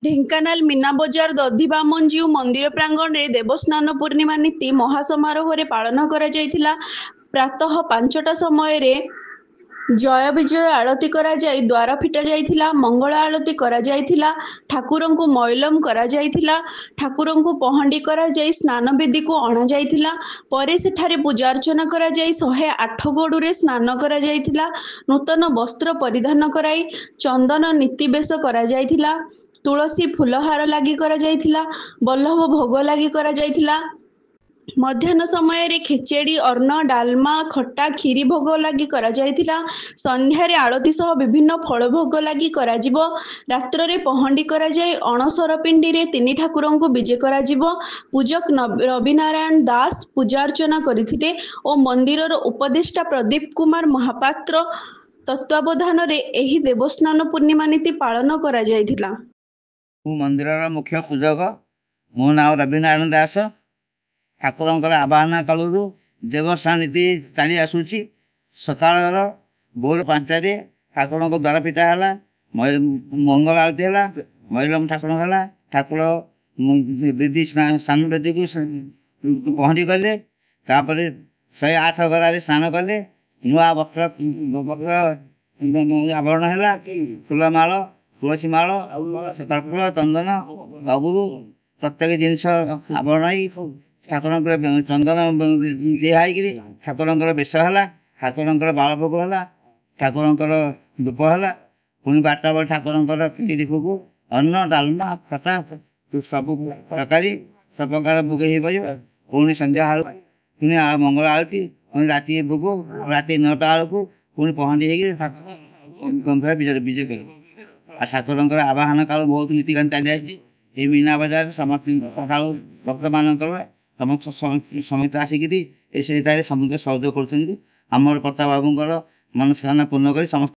ଢେଙ୍କାନାଳ ମୀନାବଜାର ଦଧିବାମନଜୀଉ ମନ୍ଦିର ପ୍ରାଙ୍ଗଣରେ ଦେବସ୍ନାନ ପୂର୍ଣ୍ଣିମା ନୀତି ମହାସମାରୋହରେ ପାଳନ କରାଯାଇଥିଲା। ପ୍ରାତଃ 5ଟା ସମୟରେ ଜୟ ବିଜୟ ଆଳତି କରାଯାଇ ଦ୍ୱାର ଫିଟାଯାଇଥିଲା। ମଙ୍ଗଳ ଆଳତି କରାଯାଇଥିଲା। ଠାକୁରଙ୍କୁ ମଇଲମ କରାଯାଇଥିଲା। ଠାକୁରଙ୍କୁ ପହଣ୍ଡି କରାଯାଇ ସ୍ନାନ ବେଦୀକୁ ଅଣାଯାଇଥିଲା। ପରେ ସେଠାରେ ପୂଜାର୍ଚ୍ଚନା କରାଯାଇ 108 ଗଡ଼ୁରେ ସ୍ନାନ କରାଯାଇଥିଲା। ନୂତନ ବସ୍ତ୍ର ପରିଧାନ କରାଇ ଚନ୍ଦନ ନୀତି ବେଶ କରାଯାଇଥିଲା। ତୁଳସୀ ଫୁଲହାର ଲାଗି କରାଯାଇଥିଲା। ବଲ୍ଲଭ ଭୋଗ ଲାଗି କରାଯାଇଥିଲା। ମଧ୍ୟାହ୍ନ ସମୟରେ ଖେଚେଡ଼ି, ଅନ୍ନ, ଡାଲମା, ଖଟା, କ୍ଷୀରି ଭୋଗ ଲାଗି କରାଯାଇଥିଲା। ସନ୍ଧ୍ୟାରେ ଆଳତି ସହ ବିଭିନ୍ନ ଫଳ ଭୋଗ ଲାଗି କରାଯିବ। ରାତ୍ରରେ ପହଣ୍ଡି କରାଯାଇ ଅଣସର ପିଣ୍ଡିରେ ତିନି ଠାକୁରଙ୍କୁ ବିଜେ କରାଯିବ। ପୂଜକ ରବିନାରାୟଣ ଦାସ ପୂଜାର୍ଚ୍ଚନା କରିଥିଲେ ଓ ମନ୍ଦିରର ଉପଦେଷ୍ଟା ପ୍ରଦୀପ କୁମାର ମହାପାତ୍ର ତତ୍ତ୍ୱାବଧାନରେ ଏହି ଦେବସ୍ନାନ ପୂର୍ଣ୍ଣିମା ନୀତି ପାଳନ କରାଯାଇଥିଲା। ମୁଁ ମନ୍ଦିରର ମୁଖ୍ୟ ପୂଜକ। ମୋ ନାଁ ରବିନାରାୟଣ ଦାସ। ଠାକୁରଙ୍କର ଆବାହନା କାଳରୁ ଦେବସ୍ନାନ ନୀତି ଚାଲି ଆସୁଛି। ସକାଳର ଭୋର 5ଟାରେ ଠାକୁରଙ୍କ ଦ୍ୱାର ଫିଟା ହେଲା। ମଙ୍ଗଳ ଆଳତି ହେଲା। ମଇଲମ ଠାକୁର ହେଲା। ଠାକୁର ବେଦୀ ସ୍ନାନ ବେଦୀକୁ ପହଣ୍ଡି କଲେ। ତାପରେ 108 ଗରାରେ ସ୍ନାନ କଲେ। ନୂଆ ବସ୍ତ୍ର ଆବରଣ ହେଲା। ଫୁଲମାଳ, ତୁଳସୀ ମାଳ, କର୍ପୂର, ଚନ୍ଦନ, ଅଗୁରୁ ପ୍ରତ୍ୟେକ ଜିନିଷ ଆବରଣ ହେଇ ଠାକୁରଙ୍କର ଚନ୍ଦନ ଦିଆ ହେଇକିରି ଠାକୁରଙ୍କର ବେଶ ହେଲା। ଠାକୁରଙ୍କର ବାଳଭୋଗ ହେଲା। ଠାକୁରଙ୍କର ଧୂପ ହେଲା। ପୁଣି 12ଟା ବେଳେ ଠାକୁରଙ୍କର କ୍ଷୀରି ଭୋଗ, ଅନ୍ନ, ଡାଲମା, ଖଟା ସବୁ ତରକାରୀ ସବୁ ପ୍ରକାର ଭୋଗ ହେଇପାରିବ। ପୁଣି ସନ୍ଧ୍ୟା ବେଳକୁ ପୁଣି ମଙ୍ଗଳ ଆଳତି, ପୁଣି ରାତି ଭୋଗ, ରାତି 9ଟା ବେଳକୁ ପୁଣି ପହଣ୍ଡି ହେଇକି ଠାକୁର ବିଜେ କରିବ। ଆଉ ଠାକୁରଙ୍କର ଆବାହନ କାଳ ବହୁତ ନୀତିକାନ୍ତି ଚାଲି ଆସିଛି। ଏଇ ମୀନା ବଜାର ସମସ୍ତ ସକାଳୁ ଭକ୍ତମାନଙ୍କର ସମସ୍ତେ ଆସିକିରି ଏ ସେଇଟାରେ ସମସ୍ତେ ସହଯୋଗ କରୁଛନ୍ତି। ଆମର ପ୍ରତାପ ବାବୁଙ୍କର ମନସ୍କାମନା ପୂର୍ଣ୍ଣ କରି ସମସ୍ତେ